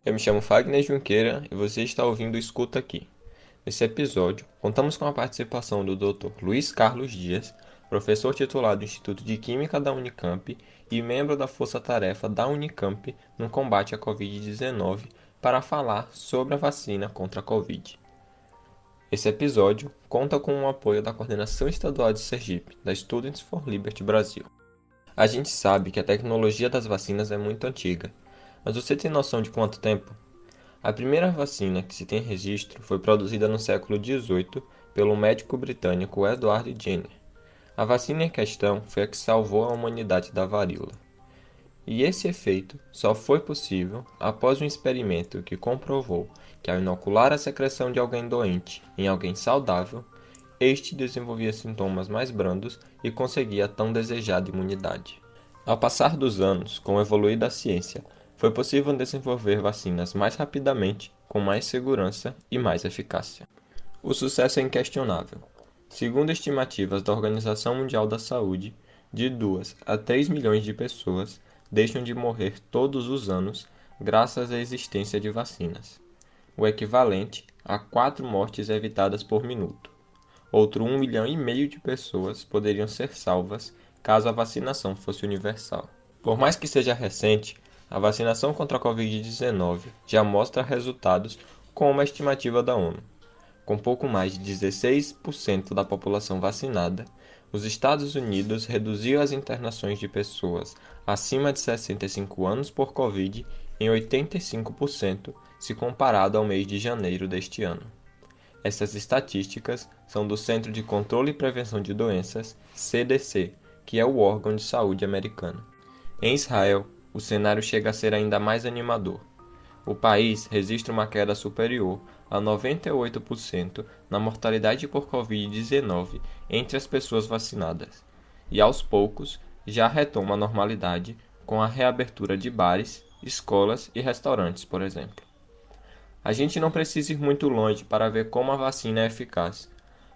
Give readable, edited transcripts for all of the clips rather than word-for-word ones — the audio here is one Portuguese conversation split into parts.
Eu me chamo Fagner Junqueira e você está ouvindo o Escuta Aqui. Nesse episódio, contamos com a participação do Dr. Luiz Carlos Dias, professor titular do Instituto de Química da Unicamp e membro da Força-Tarefa da Unicamp no combate à Covid-19, para falar sobre a vacina contra a Covid. Esse episódio conta com o apoio da Coordenação Estadual de Sergipe, da Students for Liberty Brasil. A gente sabe que a tecnologia das vacinas é muito antiga, mas você tem noção de quanto tempo? A primeira vacina que se tem registro foi produzida no século XVIII pelo médico britânico Edward Jenner. A vacina em questão foi a que salvou a humanidade da varíola. E esse efeito só foi possível após um experimento que comprovou que ao inocular a secreção de alguém doente em alguém saudável, este desenvolvia sintomas mais brandos e conseguia a tão desejada imunidade. Ao passar dos anos, com o evoluir da ciência, foi possível desenvolver vacinas mais rapidamente, com mais segurança e mais eficácia. O sucesso é inquestionável. Segundo estimativas da Organização Mundial da Saúde, de 2 a 3 milhões de pessoas deixam de morrer todos os anos graças à existência de vacinas, o equivalente a 4 mortes evitadas por minuto. Outro 1,5 milhão de pessoas poderiam ser salvas caso a vacinação fosse universal. Por mais que seja recente, a vacinação contra a Covid-19 já mostra resultados como a estimativa da ONU. Com pouco mais de 16% da população vacinada, os Estados Unidos reduziu as internações de pessoas acima de 65 anos por Covid em 85% se comparado ao mês de janeiro deste ano. Essas estatísticas são do Centro de Controle e Prevenção de Doenças, CDC, que é o órgão de saúde americano. Em Israel, o cenário chega a ser ainda mais animador. O país registra uma queda superior a 98% na mortalidade por Covid-19 entre as pessoas vacinadas, e aos poucos já retoma a normalidade com a reabertura de bares, escolas e restaurantes, por exemplo. A gente não precisa ir muito longe para ver como a vacina é eficaz.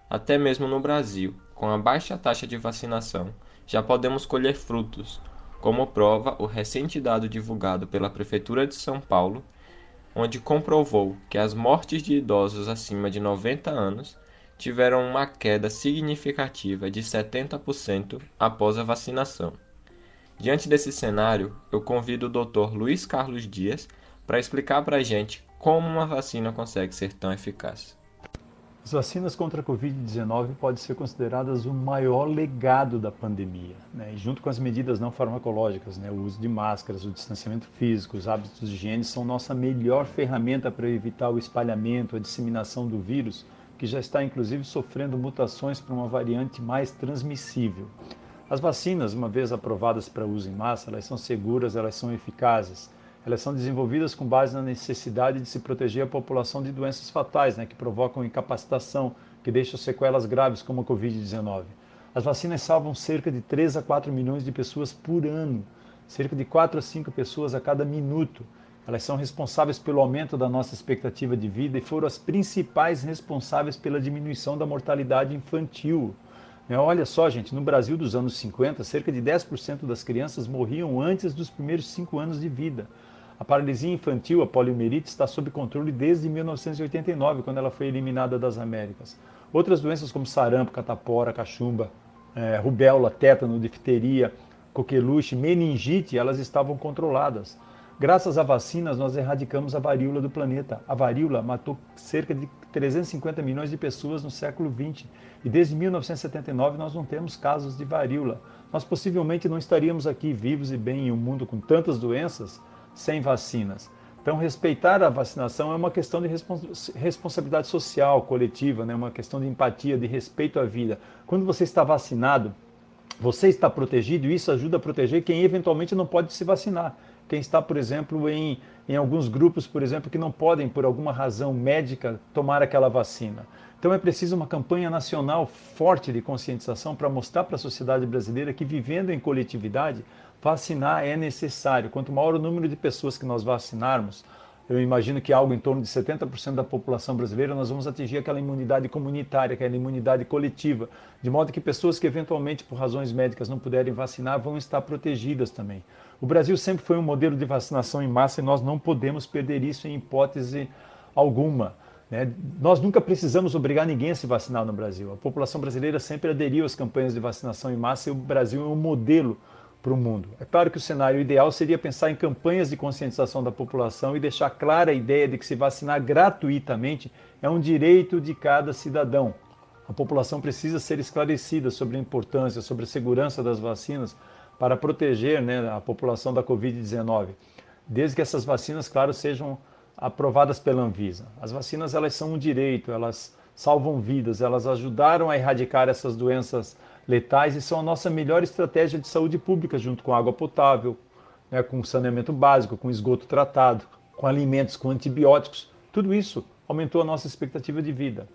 Até mesmo no Brasil, com a baixa taxa de vacinação, já podemos colher frutos, como prova o recente dado divulgado pela Prefeitura de São Paulo, onde comprovou que as mortes de idosos acima de 90 anos tiveram uma queda significativa de 70% após a vacinação. Diante desse cenário, eu convido o Dr. Luiz Carlos Dias para explicar para a gente como uma vacina consegue ser tão eficaz. As vacinas contra a Covid-19 podem ser consideradas o maior legado da pandemia, né? E junto com as medidas não farmacológicas, né? O uso de máscaras, o distanciamento físico, os hábitos de higiene são nossa melhor ferramenta para evitar o espalhamento, a disseminação do vírus, que já está inclusive sofrendo mutações para uma variante mais transmissível. As vacinas, uma vez aprovadas para uso em massa, elas são seguras, elas são eficazes. Elas são desenvolvidas com base na necessidade de se proteger a população de doenças fatais, né, que provocam incapacitação, que deixam sequelas graves como a Covid-19. As vacinas salvam cerca de 3 a 4 milhões de pessoas por ano, cerca de 4 a 5 pessoas a cada minuto. Elas são responsáveis pelo aumento da nossa expectativa de vida e foram as principais responsáveis pela diminuição da mortalidade infantil. Olha só, gente, no Brasil dos anos 50, cerca de 10% das crianças morriam antes dos primeiros 5 anos de vida. A paralisia infantil, a poliomielite, está sob controle desde 1989, quando ela foi eliminada das Américas. Outras doenças como sarampo, catapora, cachumba, rubéola, tétano, difteria, coqueluche, meningite, elas estavam controladas. Graças a vacinas, nós erradicamos a varíola do planeta. A varíola matou cerca de 350 milhões de pessoas no século XX. E desde 1979 nós não temos casos de varíola. Nós possivelmente não estaríamos aqui vivos e bem em um mundo com tantas doenças sem vacinas. Então, respeitar a vacinação é uma questão de responsabilidade social, coletiva, né? Uma questão de empatia, de respeito à vida. Quando você está vacinado, você está protegido e isso ajuda a proteger quem eventualmente não pode se vacinar. Quem está, por exemplo, em alguns grupos, por exemplo, que não podem, por alguma razão médica, tomar aquela vacina. Então é preciso uma campanha nacional forte de conscientização para mostrar para a sociedade brasileira que, vivendo em coletividade, vacinar é necessário. Quanto maior o número de pessoas que nós vacinarmos, eu imagino que algo em torno de 70% da população brasileira, nós vamos atingir aquela imunidade comunitária, aquela imunidade coletiva, de modo que pessoas que eventualmente por razões médicas não puderem vacinar vão estar protegidas também. O Brasil sempre foi um modelo de vacinação em massa e nós não podemos perder isso em hipótese alguma. Nós nunca precisamos obrigar ninguém a se vacinar no Brasil. A população brasileira sempre aderiu às campanhas de vacinação em massa e o Brasil é um modelo para o mundo. É claro que o cenário ideal seria pensar em campanhas de conscientização da população e deixar clara a ideia de que se vacinar gratuitamente é um direito de cada cidadão. A população precisa ser esclarecida sobre a importância, sobre a segurança das vacinas para proteger, a população da Covid-19, desde que essas vacinas, claro, sejam aprovadas pela Anvisa. As vacinas, elas são um direito, elas salvam vidas, elas ajudaram a erradicar essas doenças letais e são a nossa melhor estratégia de saúde pública, junto com água potável, com saneamento básico, com esgoto tratado, com alimentos, com antibióticos. Tudo isso aumentou a nossa expectativa de vida.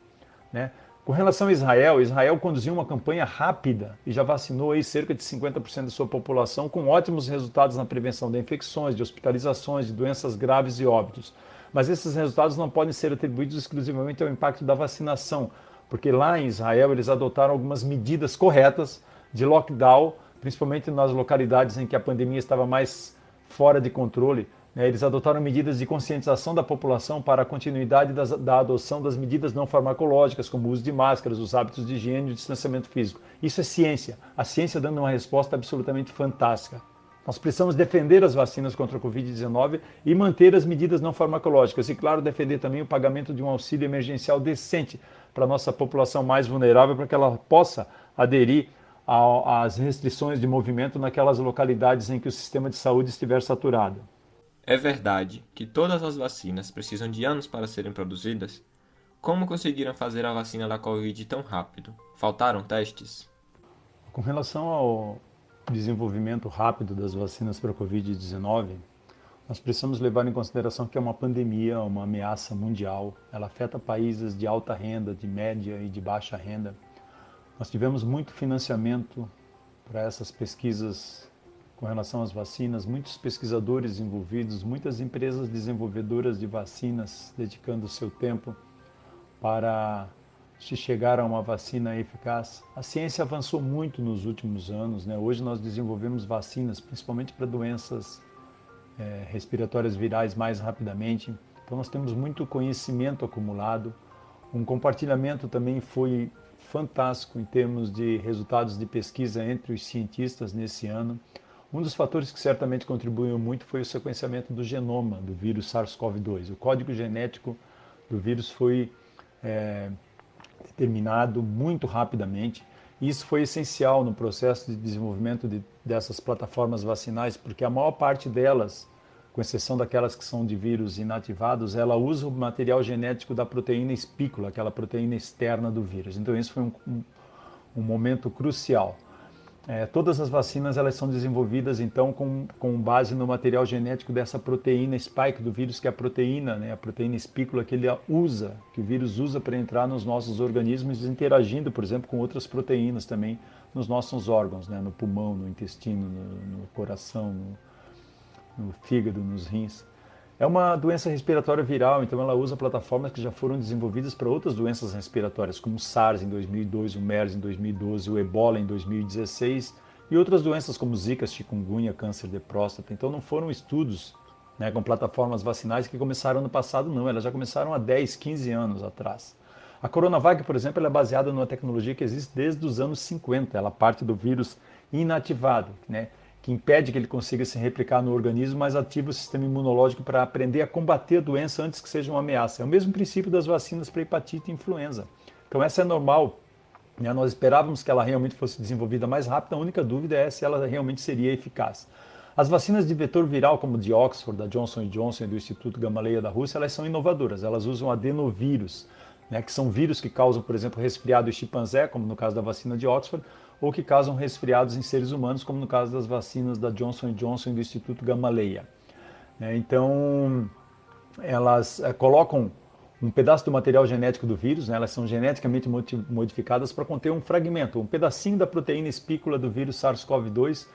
Com relação a Israel, Israel conduziu uma campanha rápida e já vacinou aí cerca de 50% da sua população, com ótimos resultados na prevenção de infecções, de hospitalizações, de doenças graves e óbitos. Mas esses resultados não podem ser atribuídos exclusivamente ao impacto da vacinação, porque lá em Israel eles adotaram algumas medidas corretas de lockdown, principalmente nas localidades em que a pandemia estava mais fora de controle. Eles adotaram medidas de conscientização da população para a continuidade da adoção das medidas não farmacológicas, como o uso de máscaras, os hábitos de higiene e o distanciamento físico. Isso é ciência. A ciência dando uma resposta absolutamente fantástica. Nós precisamos defender as vacinas contra a Covid-19 e manter as medidas não farmacológicas. E, claro, defender também o pagamento de um auxílio emergencial decente para a nossa população mais vulnerável, para que ela possa aderir às restrições de movimento naquelas localidades em que o sistema de saúde estiver saturado. É verdade que todas as vacinas precisam de anos para serem produzidas? Como conseguiram fazer a vacina da Covid tão rápido? Faltaram testes? Com relação ao desenvolvimento rápido das vacinas para a Covid-19, nós precisamos levar em consideração que é uma pandemia, uma ameaça mundial. Ela afeta países de alta renda, de média e de baixa renda. Nós tivemos muito financiamento para essas pesquisas com relação às vacinas, muitos pesquisadores envolvidos, muitas empresas desenvolvedoras de vacinas dedicando o seu tempo para se chegar a uma vacina eficaz. A ciência avançou muito nos últimos anos. Hoje nós desenvolvemos vacinas, principalmente para doenças respiratórias virais mais rapidamente. Então nós temos muito conhecimento acumulado. Um compartilhamento também foi fantástico em termos de resultados de pesquisa entre os cientistas nesse ano. Um dos fatores que certamente contribuiu muito foi o sequenciamento do genoma do vírus SARS-CoV-2. O código genético do vírus foi determinado muito rapidamente. E isso foi essencial no processo de desenvolvimento dessas plataformas vacinais, porque a maior parte delas, com exceção daquelas que são de vírus inativados, ela usa o material genético da proteína espícula, aquela proteína externa do vírus. Então isso foi um momento crucial. Todas as vacinas elas são desenvolvidas então com base no material genético dessa proteína spike do vírus, que é a proteína espícula que o vírus usa para entrar nos nossos organismos, interagindo, por exemplo, com outras proteínas também nos nossos órgãos, no pulmão, no intestino, no coração, no fígado, nos rins. É uma doença respiratória viral, então ela usa plataformas que já foram desenvolvidas para outras doenças respiratórias, como o SARS em 2002, o MERS em 2012, o Ebola em 2016 e outras doenças como Zika, chikungunya, câncer de próstata. Então não foram estudos com plataformas vacinais que começaram no passado, não, elas já começaram há 10, 15 anos atrás. A Coronavac, por exemplo, ela é baseada numa tecnologia que existe desde os anos 50, ela parte do vírus inativado, que impede que ele consiga se replicar no organismo, mas ativa o sistema imunológico para aprender a combater a doença antes que seja uma ameaça. É o mesmo princípio das vacinas para hepatite e influenza. Então essa é normal. Nós esperávamos que ela realmente fosse desenvolvida mais rápido, a única dúvida é se ela realmente seria eficaz. As vacinas de vetor viral, como de Oxford, da Johnson & Johnson e do Instituto Gamaleya da Rússia, elas são inovadoras. Elas usam adenovírus, que são vírus que causam, por exemplo, resfriado em chimpanzé, como no caso da vacina de Oxford, ou que causam resfriados em seres humanos, como no caso das vacinas da Johnson & Johnson e do Instituto Gamaleya. Então, elas colocam um pedaço do material genético do vírus, elas são geneticamente modificadas para conter um fragmento, um pedacinho da proteína espícula do vírus SARS-CoV-2,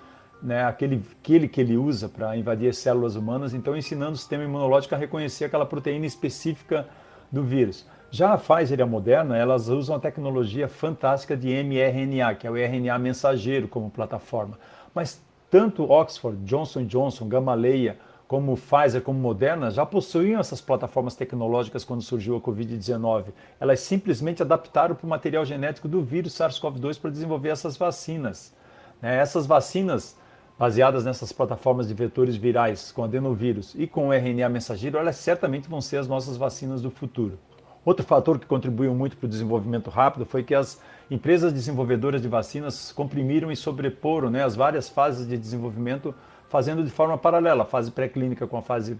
né, aquele que ele usa para invadir as células humanas, então ensinando o sistema imunológico a reconhecer aquela proteína específica do vírus. Já a Pfizer e a Moderna, elas usam a tecnologia fantástica de mRNA, que é o RNA mensageiro como plataforma. Mas tanto Oxford, Johnson Johnson, Gamaleya, como Pfizer, como Moderna, já possuíam essas plataformas tecnológicas quando surgiu a Covid-19. Elas simplesmente adaptaram para o material genético do vírus SARS-CoV-2 para desenvolver essas vacinas. Essas vacinas, baseadas nessas plataformas de vetores virais com adenovírus e com RNA mensageiro, elas certamente vão ser as nossas vacinas do futuro. Outro fator que contribuiu muito para o desenvolvimento rápido foi que as empresas desenvolvedoras de vacinas comprimiram e sobreporam, né, as várias fases de desenvolvimento, fazendo de forma paralela, a fase pré-clínica com a fase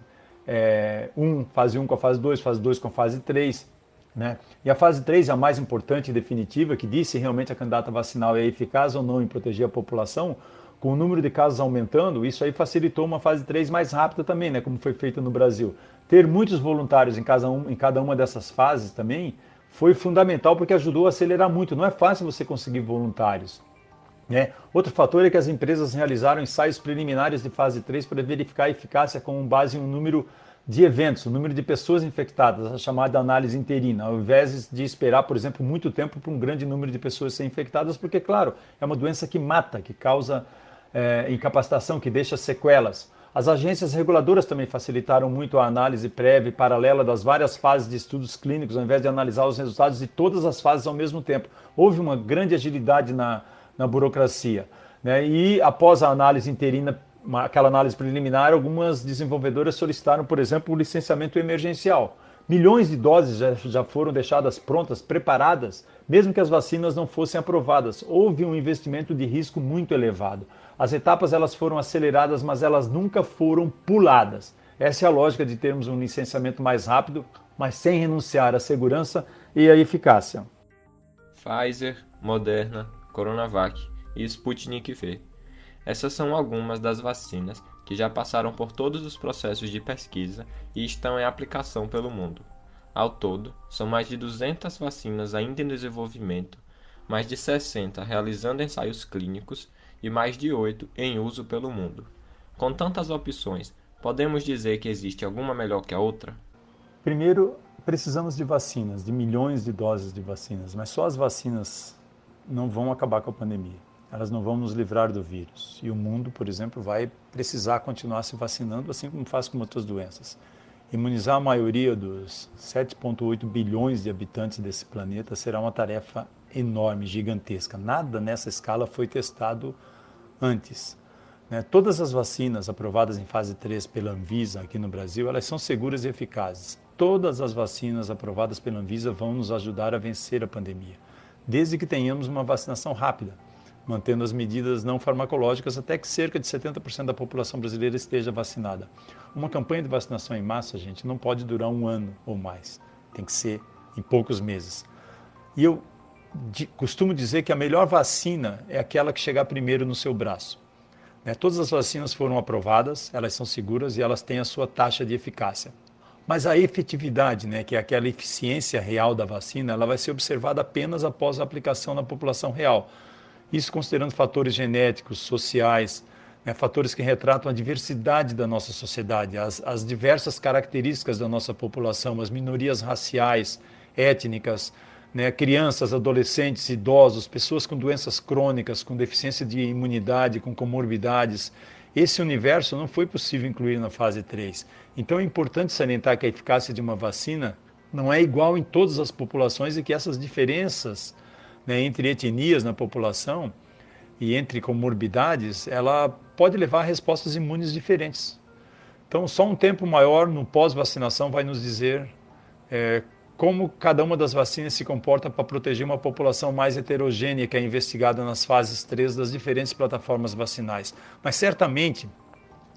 1, fase 1 com a fase 2, fase 2 com a fase 3. Né? E a fase 3 é a mais importante e definitiva, que diz se realmente a candidata vacinal é eficaz ou não em proteger a população. Com o número de casos aumentando, isso aí facilitou uma fase 3 mais rápida também, né, como foi feito no Brasil. Ter muitos voluntários em cada uma dessas fases também foi fundamental porque ajudou a acelerar muito. Não é fácil você conseguir voluntários. Né? Outro fator é que as empresas realizaram ensaios preliminares de fase 3 para verificar a eficácia com base em um número de eventos, o número de pessoas infectadas, a chamada análise interina, ao invés de esperar, por exemplo, muito tempo para um grande número de pessoas serem infectadas, porque, claro, é uma doença que mata, que causa incapacitação, que deixa sequelas. As agências reguladoras também facilitaram muito a análise prévia e paralela das várias fases de estudos clínicos, ao invés de analisar os resultados de todas as fases ao mesmo tempo. Houve uma grande agilidade na burocracia. Né? E após a análise interina, aquela análise preliminar, algumas desenvolvedoras solicitaram, por exemplo, o licenciamento emergencial. Milhões de doses já foram deixadas prontas, preparadas, mesmo que as vacinas não fossem aprovadas. Houve um investimento de risco muito elevado. As etapas elas foram aceleradas, mas elas nunca foram puladas. Essa é a lógica de termos um licenciamento mais rápido, mas sem renunciar à segurança e à eficácia. Pfizer, Moderna, Coronavac e Sputnik V. Essas são algumas das vacinas que já passaram por todos os processos de pesquisa e estão em aplicação pelo mundo. Ao todo, são mais de 200 vacinas ainda em desenvolvimento, mais de 60 realizando ensaios clínicos e mais de 8 em uso pelo mundo. Com tantas opções, podemos dizer que existe alguma melhor que a outra? Primeiro, precisamos de vacinas, de milhões de doses de vacinas, mas só as vacinas não vão acabar com a pandemia. Elas não vão nos livrar do vírus. E o mundo, por exemplo, vai precisar continuar se vacinando, assim como faz com outras doenças. Imunizar a maioria dos 7,8 bilhões de habitantes desse planeta será uma tarefa enorme, gigantesca. Nada nessa escala foi testado antes. Todas as vacinas aprovadas em fase 3 pela Anvisa aqui no Brasil, elas são seguras e eficazes. Todas as vacinas aprovadas pela Anvisa vão nos ajudar a vencer a pandemia, desde que tenhamos uma vacinação rápida, mantendo as medidas não farmacológicas até que cerca de 70% da população brasileira esteja vacinada. Uma campanha de vacinação em massa, gente, não pode durar um ano ou mais. Tem que ser em poucos meses. E eu costumo dizer que a melhor vacina é aquela que chegar primeiro no seu braço. Todas as vacinas foram aprovadas, elas são seguras e elas têm a sua taxa de eficácia. Mas a efetividade, que é aquela eficiência real da vacina, ela vai ser observada apenas após a aplicação na população real. Isso considerando fatores genéticos, sociais, fatores que retratam a diversidade da nossa sociedade, as diversas características da nossa população, as minorias raciais, étnicas, crianças, adolescentes, idosos, pessoas com doenças crônicas, com deficiência de imunidade, com comorbidades. Esse universo não foi possível incluir na fase 3. Então é importante salientar que a eficácia de uma vacina não é igual em todas as populações e que essas diferenças entre etnias na população e entre comorbidades, ela pode levar a respostas imunes diferentes. Então, só um tempo maior no pós-vacinação vai nos dizer como cada uma das vacinas se comporta para proteger uma população mais heterogênea que é investigada nas fases 3 das diferentes plataformas vacinais. Mas certamente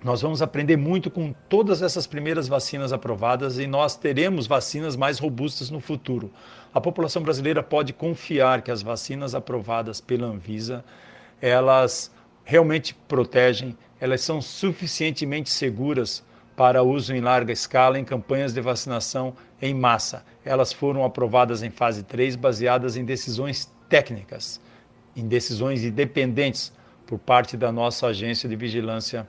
nós vamos aprender muito com todas essas primeiras vacinas aprovadas e nós teremos vacinas mais robustas no futuro. A população brasileira pode confiar que as vacinas aprovadas pela Anvisa, elas realmente protegem, elas são suficientemente seguras para uso em larga escala em campanhas de vacinação em massa. Elas foram aprovadas em fase 3 baseadas em decisões técnicas, em decisões independentes, por parte da nossa agência de vigilância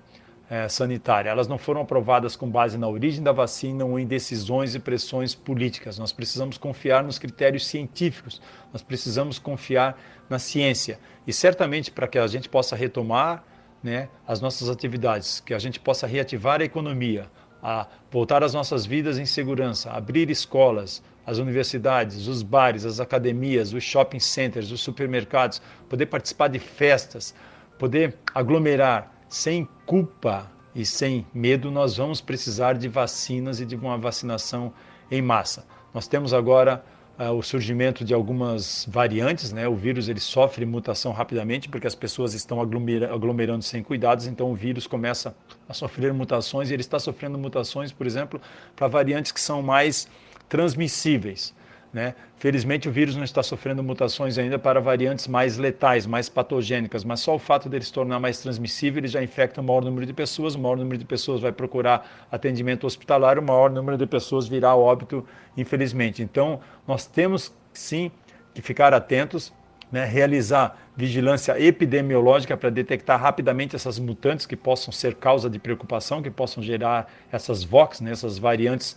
sanitária. Elas não foram aprovadas com base na origem da vacina ou em decisões e pressões políticas. Nós precisamos confiar nos critérios científicos, nós precisamos confiar na ciência. E certamente para que a gente possa retomar, né, as nossas atividades, que a gente possa reativar a economia, a voltar às nossas vidas em segurança, abrir escolas, as universidades, os bares, as academias, os shopping centers, os supermercados, poder participar de festas, poder aglomerar sem culpa e sem medo, nós vamos precisar de vacinas e de uma vacinação em massa. Nós temos agora o surgimento de algumas variantes, né? O vírus ele sofre mutação rapidamente porque as pessoas estão aglomerando sem cuidados, então o vírus começa a sofrer mutações e ele está sofrendo mutações, por exemplo, para variantes que são mais transmissíveis, né? Felizmente o vírus não está sofrendo mutações ainda para variantes mais letais, mais patogênicas, mas só o fato dele se tornar mais transmissível, ele já infecta o maior número de pessoas, o maior número de pessoas vai procurar atendimento hospitalar, o maior número de pessoas virá a óbito, infelizmente. Então, nós temos sim que ficar atentos, né, realizar vigilância epidemiológica para detectar rapidamente essas mutantes que possam ser causa de preocupação, que possam gerar essas VOCs, né, essas variantes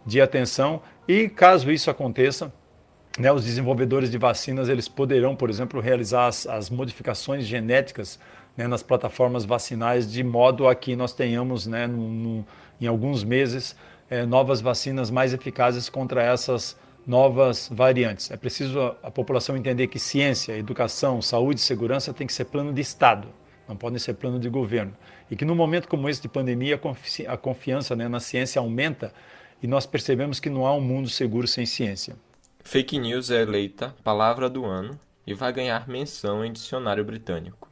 de atenção, e caso isso aconteça, né, os desenvolvedores de vacinas eles poderão, por exemplo, realizar as modificações genéticas, né, nas plataformas vacinais, de modo a que nós tenhamos, né, em alguns meses, novas vacinas mais eficazes contra essas novas variantes. É preciso a população entender que ciência, educação, saúde e segurança tem que ser plano de Estado, não podem ser plano de governo. E que num momento como esse de pandemia, a confiança, né, na ciência aumenta, e nós percebemos que não há um mundo seguro sem ciência. Fake news é eleita palavra do ano e vai ganhar menção em dicionário britânico.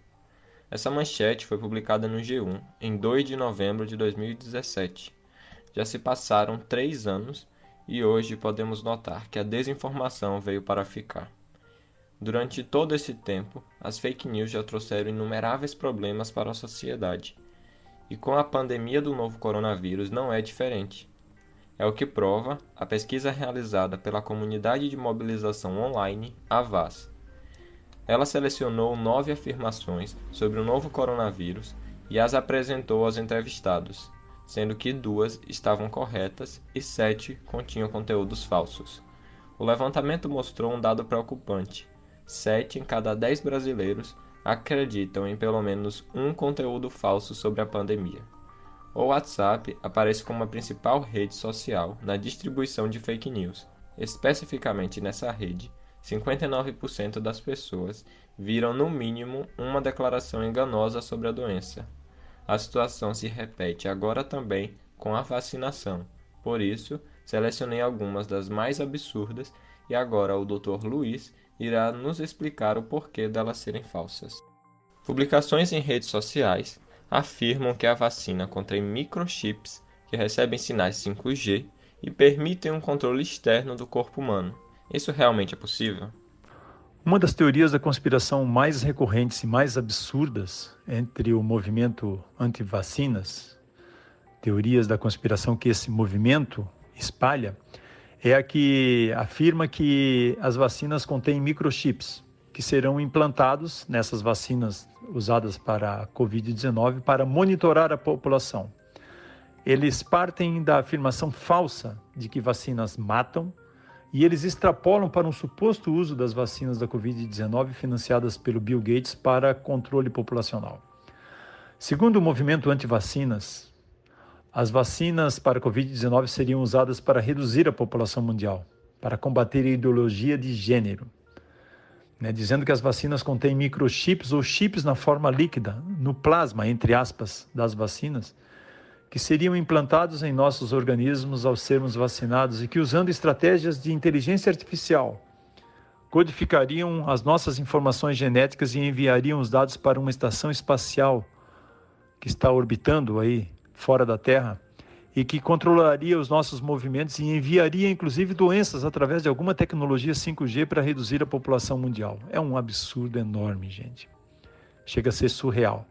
Essa manchete foi publicada no G1 em 2 de novembro de 2017. Já se passaram 3 anos e hoje podemos notar que a desinformação veio para ficar. Durante todo esse tempo, as fake news já trouxeram inumeráveis problemas para a sociedade. E com a pandemia do novo coronavírus não é diferente. É o que prova a pesquisa realizada pela comunidade de mobilização online, Avaz. Ela selecionou 9 afirmações sobre o novo coronavírus e as apresentou aos entrevistados, sendo que 2 estavam corretas e 7 continham conteúdos falsos. O levantamento mostrou um dado preocupante: 7 em cada 10 brasileiros acreditam em pelo menos um conteúdo falso sobre a pandemia. O WhatsApp aparece como a principal rede social na distribuição de fake news. Especificamente nessa rede, 59% das pessoas viram no mínimo uma declaração enganosa sobre a doença. A situação se repete agora também com a vacinação. Por isso, selecionei algumas das mais absurdas e agora o Dr. Luiz irá nos explicar o porquê delas serem falsas. Publicações em redes sociais afirmam que a vacina contém microchips que recebem sinais 5G e permitem um controle externo do corpo humano. Isso realmente é possível? Uma das teorias da conspiração mais recorrentes e mais absurdas entre o movimento anti-vacinas, teorias da conspiração que esse movimento espalha, é a que afirma que as vacinas contêm microchips, que serão implantados nessas vacinas usadas para a Covid-19 para monitorar a população. Eles partem da afirmação falsa de que vacinas matam e eles extrapolam para um suposto uso das vacinas da Covid-19 financiadas pelo Bill Gates para controle populacional. Segundo o movimento anti-vacinas, as vacinas para a Covid-19 seriam usadas para reduzir a população mundial, para combater a ideologia de gênero, dizendo que as vacinas contêm microchips ou chips na forma líquida, no plasma, entre aspas, das vacinas, que seriam implantados em nossos organismos ao sermos vacinados e que, usando estratégias de inteligência artificial, codificariam as nossas informações genéticas e enviariam os dados para uma estação espacial que está orbitando aí fora da Terra e que controlaria os nossos movimentos e enviaria inclusive doenças através de alguma tecnologia 5G para reduzir a população mundial. É um absurdo enorme, gente. Chega a ser surreal.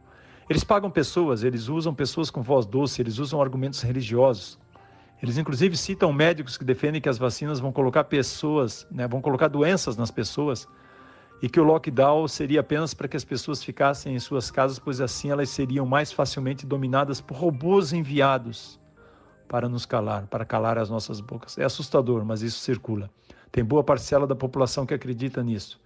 Eles pagam pessoas, eles usam pessoas com voz doce, eles usam argumentos religiosos. Eles inclusive citam médicos que defendem que as vacinas vão colocar pessoas, vão colocar doenças nas pessoas e que o lockdown seria apenas para que as pessoas ficassem em suas casas, pois assim elas seriam mais facilmente dominadas por robôs enviados para nos calar, para calar as nossas bocas. É assustador, mas isso circula. Tem boa parcela da população que acredita nisso.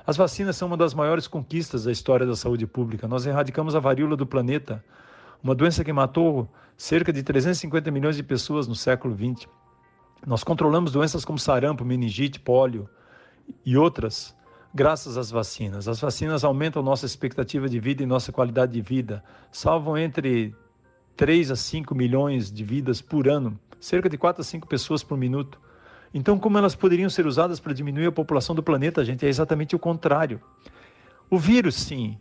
As vacinas são uma das maiores conquistas da história da saúde pública. Nós erradicamos a varíola do planeta, uma doença que matou cerca de 350 milhões de pessoas no século XX. Nós controlamos doenças como sarampo, meningite, pólio e outras, graças às vacinas. As vacinas aumentam nossa expectativa de vida e nossa qualidade de vida, salvam entre 3 a 5 milhões de vidas por ano, cerca de 4 a 5 pessoas por minuto. Então, como elas poderiam ser usadas para diminuir a população do planeta, gente? É exatamente o contrário. O vírus, sim.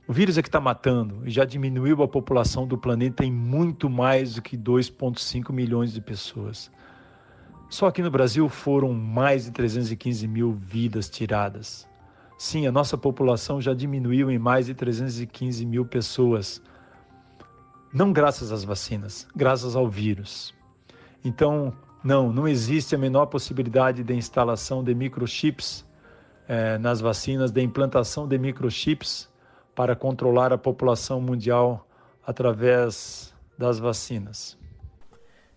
O vírus é que está matando e já diminuiu a população do planeta em muito mais do que 2,5 milhões de pessoas. Só aqui no Brasil foram mais de 315 mil vidas tiradas. Sim, a nossa população já diminuiu em mais de 315 mil pessoas. Não graças às vacinas, graças ao vírus. Então, não existe a menor possibilidade de instalação de microchips nas vacinas, de implantação de microchips para controlar a população mundial através das vacinas.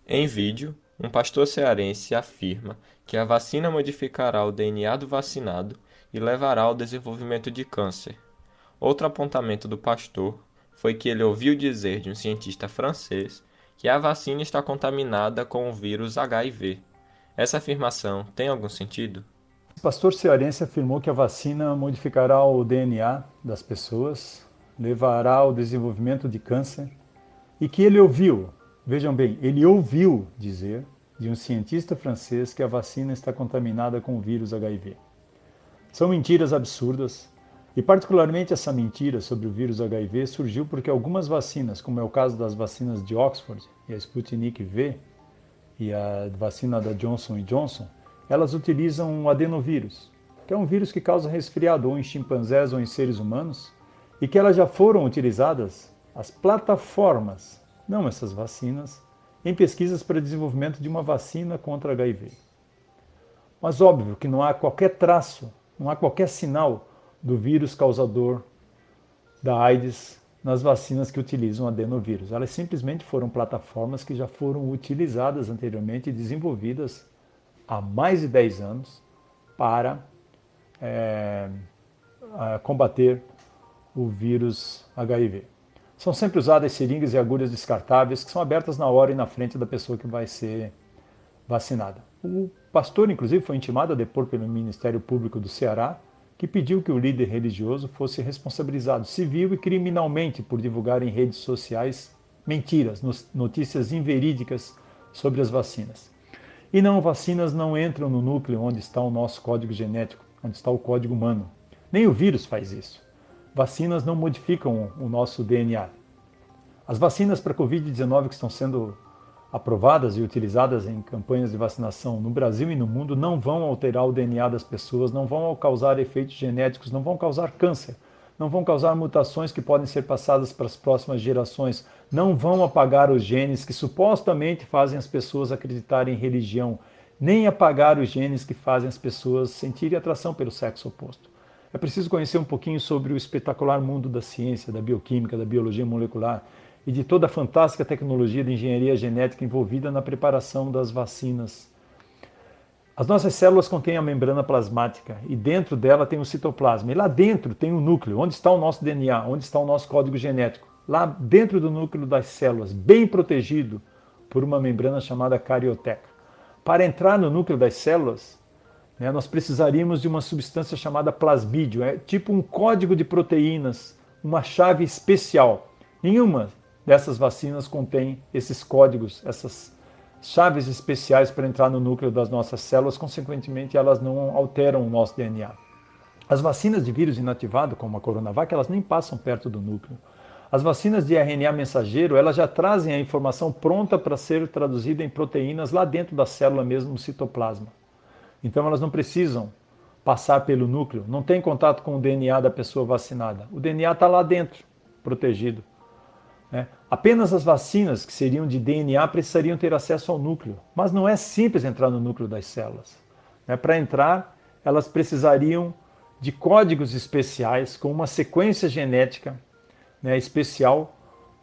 Em vídeo, um pastor cearense afirma que a vacina modificará o DNA do vacinado e levará ao desenvolvimento de câncer. Outro apontamento do pastor foi que ele ouviu dizer de um cientista francês que a vacina está contaminada com o vírus HIV. Essa afirmação tem algum sentido? O pastor cearense afirmou que a vacina modificará o DNA das pessoas, levará ao desenvolvimento de câncer e que ele ouviu, vejam bem, ele ouviu dizer de um cientista francês que a vacina está contaminada com o vírus HIV. São mentiras absurdas e particularmente essa mentira sobre o vírus HIV surgiu porque algumas vacinas, como é o caso das vacinas de Oxford e a Sputnik V e a vacina da Johnson Johnson, elas utilizam um adenovírus, que é um vírus que causa resfriado ou em chimpanzés ou em seres humanos, e que elas já foram utilizadas, as plataformas, não essas vacinas, em pesquisas para desenvolvimento de uma vacina contra HIV. Mas óbvio que não há qualquer traço, não há qualquer sinal do vírus causador da AIDS nas vacinas que utilizam adenovírus. Elas simplesmente foram plataformas que já foram utilizadas anteriormente e desenvolvidas há mais de 10 anos para combater o vírus HIV. São sempre usadas seringas e agulhas descartáveis que são abertas na hora e na frente da pessoa que vai ser vacinada. O pastor, inclusive, foi intimado a depor pelo Ministério Público do Ceará, que pediu que o líder religioso fosse responsabilizado civil e criminalmente por divulgar em redes sociais mentiras, notícias inverídicas sobre as vacinas. E não, vacinas não entram no núcleo onde está o nosso código genético, onde está o código humano. Nem o vírus faz isso. Vacinas não modificam o nosso DNA. As vacinas para a Covid-19 que estão sendo aprovadas e utilizadas em campanhas de vacinação no Brasil e no mundo não vão alterar o DNA das pessoas, não vão causar efeitos genéticos, não vão causar câncer, não vão causar mutações que podem ser passadas para as próximas gerações, não vão apagar os genes que supostamente fazem as pessoas acreditarem em religião, nem apagar os genes que fazem as pessoas sentirem atração pelo sexo oposto. É preciso conhecer um pouquinho sobre o espetacular mundo da ciência, da bioquímica, da biologia molecular e de toda a fantástica tecnologia de engenharia genética envolvida na preparação das vacinas. As nossas células contêm a membrana plasmática e dentro dela tem o citoplasma. E lá dentro tem o núcleo, onde está o nosso DNA, onde está o nosso código genético. Lá dentro do núcleo das células, bem protegido por uma membrana chamada carioteca. Para entrar no núcleo das células, nós precisaríamos de uma substância chamada plasmídio, é tipo um código de proteínas, uma chave especial. Nenhuma dessas vacinas contém esses códigos, essas chaves especiais para entrar no núcleo das nossas células, consequentemente elas não alteram o nosso DNA. As vacinas de vírus inativado, como a Coronavac, elas nem passam perto do núcleo. As vacinas de RNA mensageiro, elas já trazem a informação pronta para ser traduzida em proteínas lá dentro da célula mesmo, no citoplasma. Então elas não precisam passar pelo núcleo, não tem contato com o DNA da pessoa vacinada. O DNA está lá dentro, protegido. Apenas as vacinas que seriam de DNA precisariam ter acesso ao núcleo, mas não é simples entrar no núcleo das células. Para entrar, elas precisariam de códigos especiais com uma sequência genética, né, especial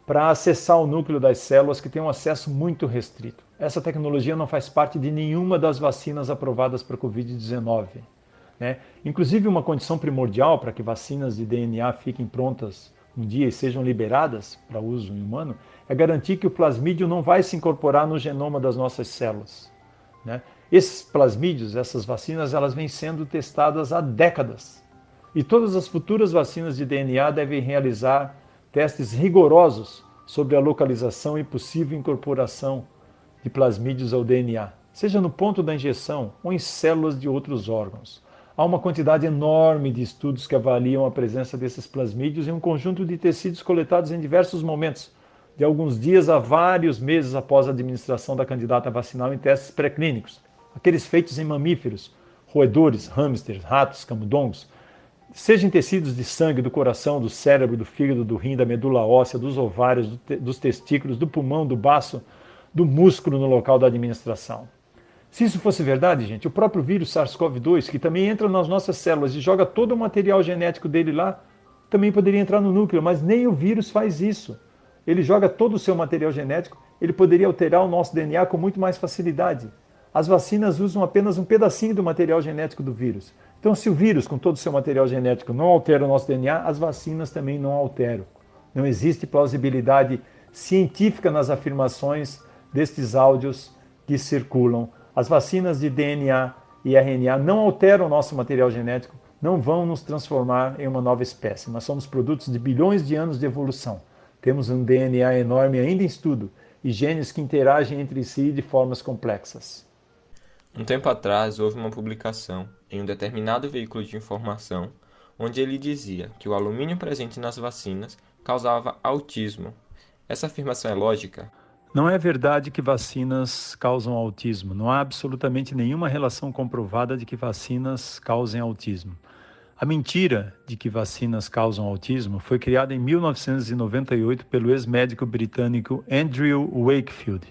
para acessar o núcleo das células que tem um acesso muito restrito. Essa tecnologia não faz parte de nenhuma das vacinas aprovadas para a Covid-19. Né? Inclusive, uma condição primordial para que vacinas de DNA fiquem prontas um dia e sejam liberadas para uso em humano é garantir que o plasmídio não vai se incorporar no genoma das nossas células. Né? Esses plasmídios, essas vacinas, elas vêm sendo testadas há décadas. E todas as futuras vacinas de DNA devem realizar testes rigorosos sobre a localização e possível incorporação de plasmídios ao DNA, seja no ponto da injeção ou em células de outros órgãos. Há uma quantidade enorme de estudos que avaliam a presença desses plasmídios em um conjunto de tecidos coletados em diversos momentos, de alguns dias a vários meses após a administração da candidata vacinal em testes pré-clínicos, aqueles feitos em mamíferos, roedores, hamsters, ratos, camundongos, seja em tecidos de sangue, do coração, do cérebro, do fígado, do rim, da medula óssea, dos ovários, dos testículos, do pulmão, do baço, do músculo no local da administração. Se isso fosse verdade, gente, o próprio vírus SARS-CoV-2, que também entra nas nossas células e joga todo o material genético dele lá, também poderia entrar no núcleo, mas nem o vírus faz isso. Ele joga todo o seu material genético, ele poderia alterar o nosso DNA com muito mais facilidade. As vacinas usam apenas um pedacinho do material genético do vírus. Então, se o vírus, com todo o seu material genético, não altera o nosso DNA, as vacinas também não alteram. Não existe plausibilidade científica nas afirmações destes áudios que circulam. As vacinas de DNA e RNA não alteram o nosso material genético, não vão nos transformar em uma nova espécie. Nós somos produtos de bilhões de anos de evolução. Temos um DNA enorme ainda em estudo e genes que interagem entre si de formas complexas. Um tempo atrás, houve uma publicação em um determinado veículo de informação onde ele dizia que o alumínio presente nas vacinas causava autismo. Essa afirmação é lógica? Não é verdade que vacinas causam autismo. Não há absolutamente nenhuma relação comprovada de que vacinas causem autismo. A mentira de que vacinas causam autismo foi criada em 1998 pelo ex-médico britânico Andrew Wakefield,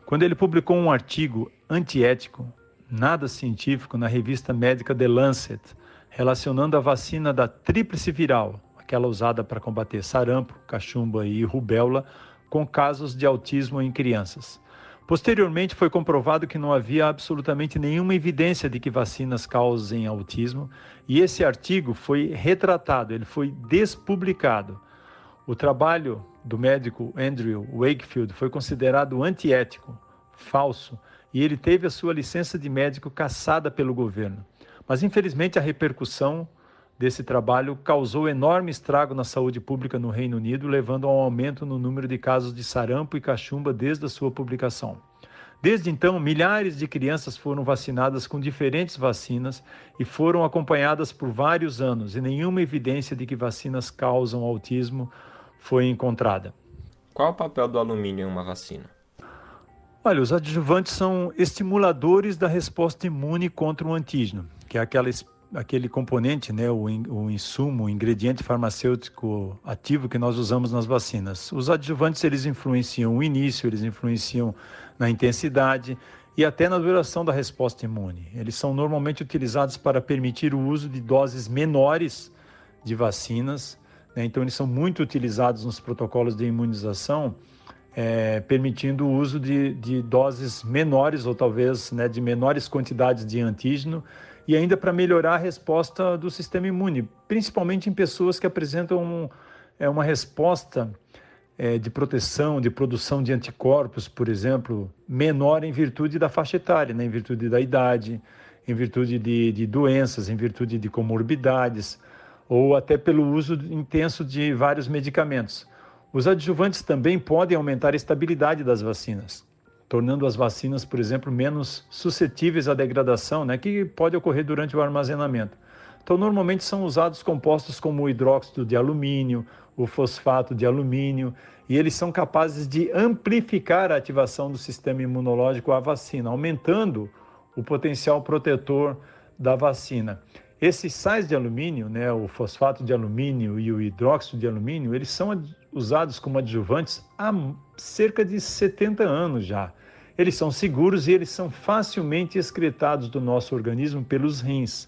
quando ele publicou um artigo antiético, nada científico, na revista médica The Lancet, relacionando a vacina da tríplice viral, aquela usada para combater sarampo, cachumba e rubéola, com casos de autismo em crianças. Posteriormente, foi comprovado que não havia absolutamente nenhuma evidência de que vacinas causem autismo, e esse artigo foi retratado, ele foi despublicado. O trabalho do médico Andrew Wakefield foi considerado antiético, falso, e ele teve a sua licença de médico cassada pelo governo. Mas, infelizmente, a repercussão desse trabalho causou enorme estrago na saúde pública no Reino Unido, levando a um aumento no número de casos de sarampo e cachumba desde a sua publicação. Desde então, milhares de crianças foram vacinadas com diferentes vacinas e foram acompanhadas por vários anos, e nenhuma evidência de que vacinas causam autismo foi encontrada. Qual o papel do alumínio em uma vacina? Olha, os adjuvantes são estimuladores da resposta imune contra o antígeno, que é aquele componente, né, o insumo, o ingrediente farmacêutico ativo que nós usamos nas vacinas. Os adjuvantes, eles influenciam o início, eles influenciam na intensidade e até na duração da resposta imune. Eles são normalmente utilizados para permitir o uso de doses menores de vacinas, né? Então eles são muito utilizados nos protocolos de imunização, permitindo o uso de doses menores ou talvez, né, de menores quantidades de antígeno, e ainda para melhorar a resposta do sistema imune, principalmente em pessoas que apresentam uma resposta de proteção, de produção de anticorpos, por exemplo, menor em virtude da faixa etária, né? Em virtude da idade, em virtude de doenças, em virtude de comorbidades, ou até pelo uso intenso de vários medicamentos. Os adjuvantes também podem aumentar a estabilidade das vacinas, tornando as vacinas, por exemplo, menos suscetíveis à degradação, né, que pode ocorrer durante o armazenamento. Então, normalmente são usados compostos como o hidróxido de alumínio, o fosfato de alumínio, e eles são capazes de amplificar a ativação do sistema imunológico à vacina, aumentando o potencial protetor da vacina. Esses sais de alumínio, né, o fosfato de alumínio e o hidróxido de alumínio, eles são usados como adjuvantes há cerca de 70 anos já. Eles são seguros e eles são facilmente excretados do nosso organismo pelos rins,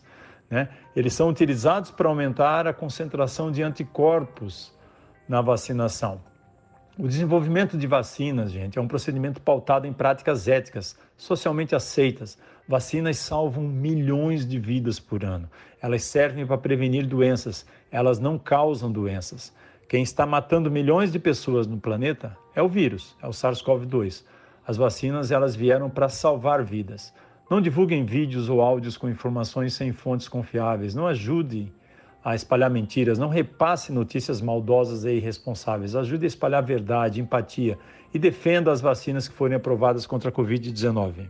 né? Eles são utilizados para aumentar a concentração de anticorpos na vacinação. O desenvolvimento de vacinas, gente, é um procedimento pautado em práticas éticas, socialmente aceitas. Vacinas salvam milhões de vidas por ano. Elas servem para prevenir doenças, elas não causam doenças. Quem está matando milhões de pessoas no planeta é o vírus, é o SARS-CoV-2. As vacinas, elas vieram para salvar vidas. Não divulguem vídeos ou áudios com informações sem fontes confiáveis. Não ajudem a espalhar mentiras. Não repasse notícias maldosas e irresponsáveis. Ajude a espalhar verdade, empatia e defenda as vacinas que forem aprovadas contra a Covid-19.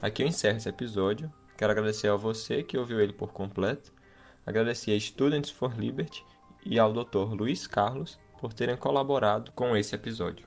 Aqui eu encerro esse episódio. Quero agradecer a você que ouviu ele por completo. Agradecer a Students for Liberty e ao Dr. Luiz Carlos por terem colaborado com esse episódio.